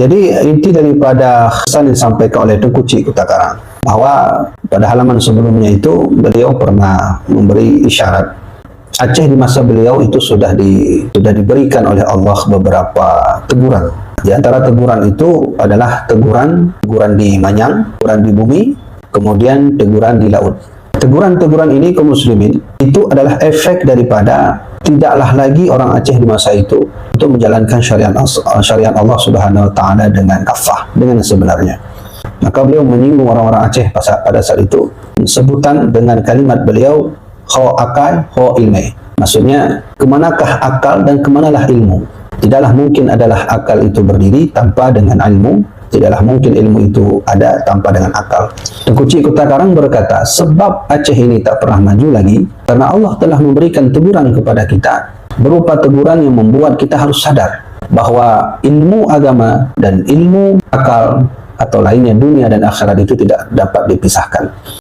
Jadi inti daripada pesan yang disampaikan oleh Tengku Cik Kota Karang, bahwa pada halaman sebelumnya itu beliau pernah memberi isyarat Aceh di masa beliau itu sudah diberikan oleh Allah beberapa teguran. Di antara teguran itu adalah teguran di Manyang, teguran di bumi, kemudian teguran di laut. Teguran-teguran ini kaum muslimin itu adalah efek daripada tidaklah lagi orang Aceh di masa itu untuk menjalankan syariat Allah Subhanahu wa taala dengan kafah, dengan sebenarnya. Maka beliau menyinggung orang-orang Aceh pada saat itu, sebutan dengan kalimat beliau kho akal, kho ilmi. Maksudnya, kemanakah akal dan kemanalah ilmu? Tidaklah mungkin adalah akal itu berdiri tanpa dengan ilmu, tidaklah mungkin ilmu itu ada tanpa dengan akal. Tengku Cik Kota Karang berkata, sebab Aceh ini tak pernah maju lagi, karena Allah telah memberikan teguran kepada kita, berupa teguran yang membuat kita harus sadar bahwa ilmu agama dan ilmu akal atau lainnya dunia dan akhirat itu tidak dapat dipisahkan.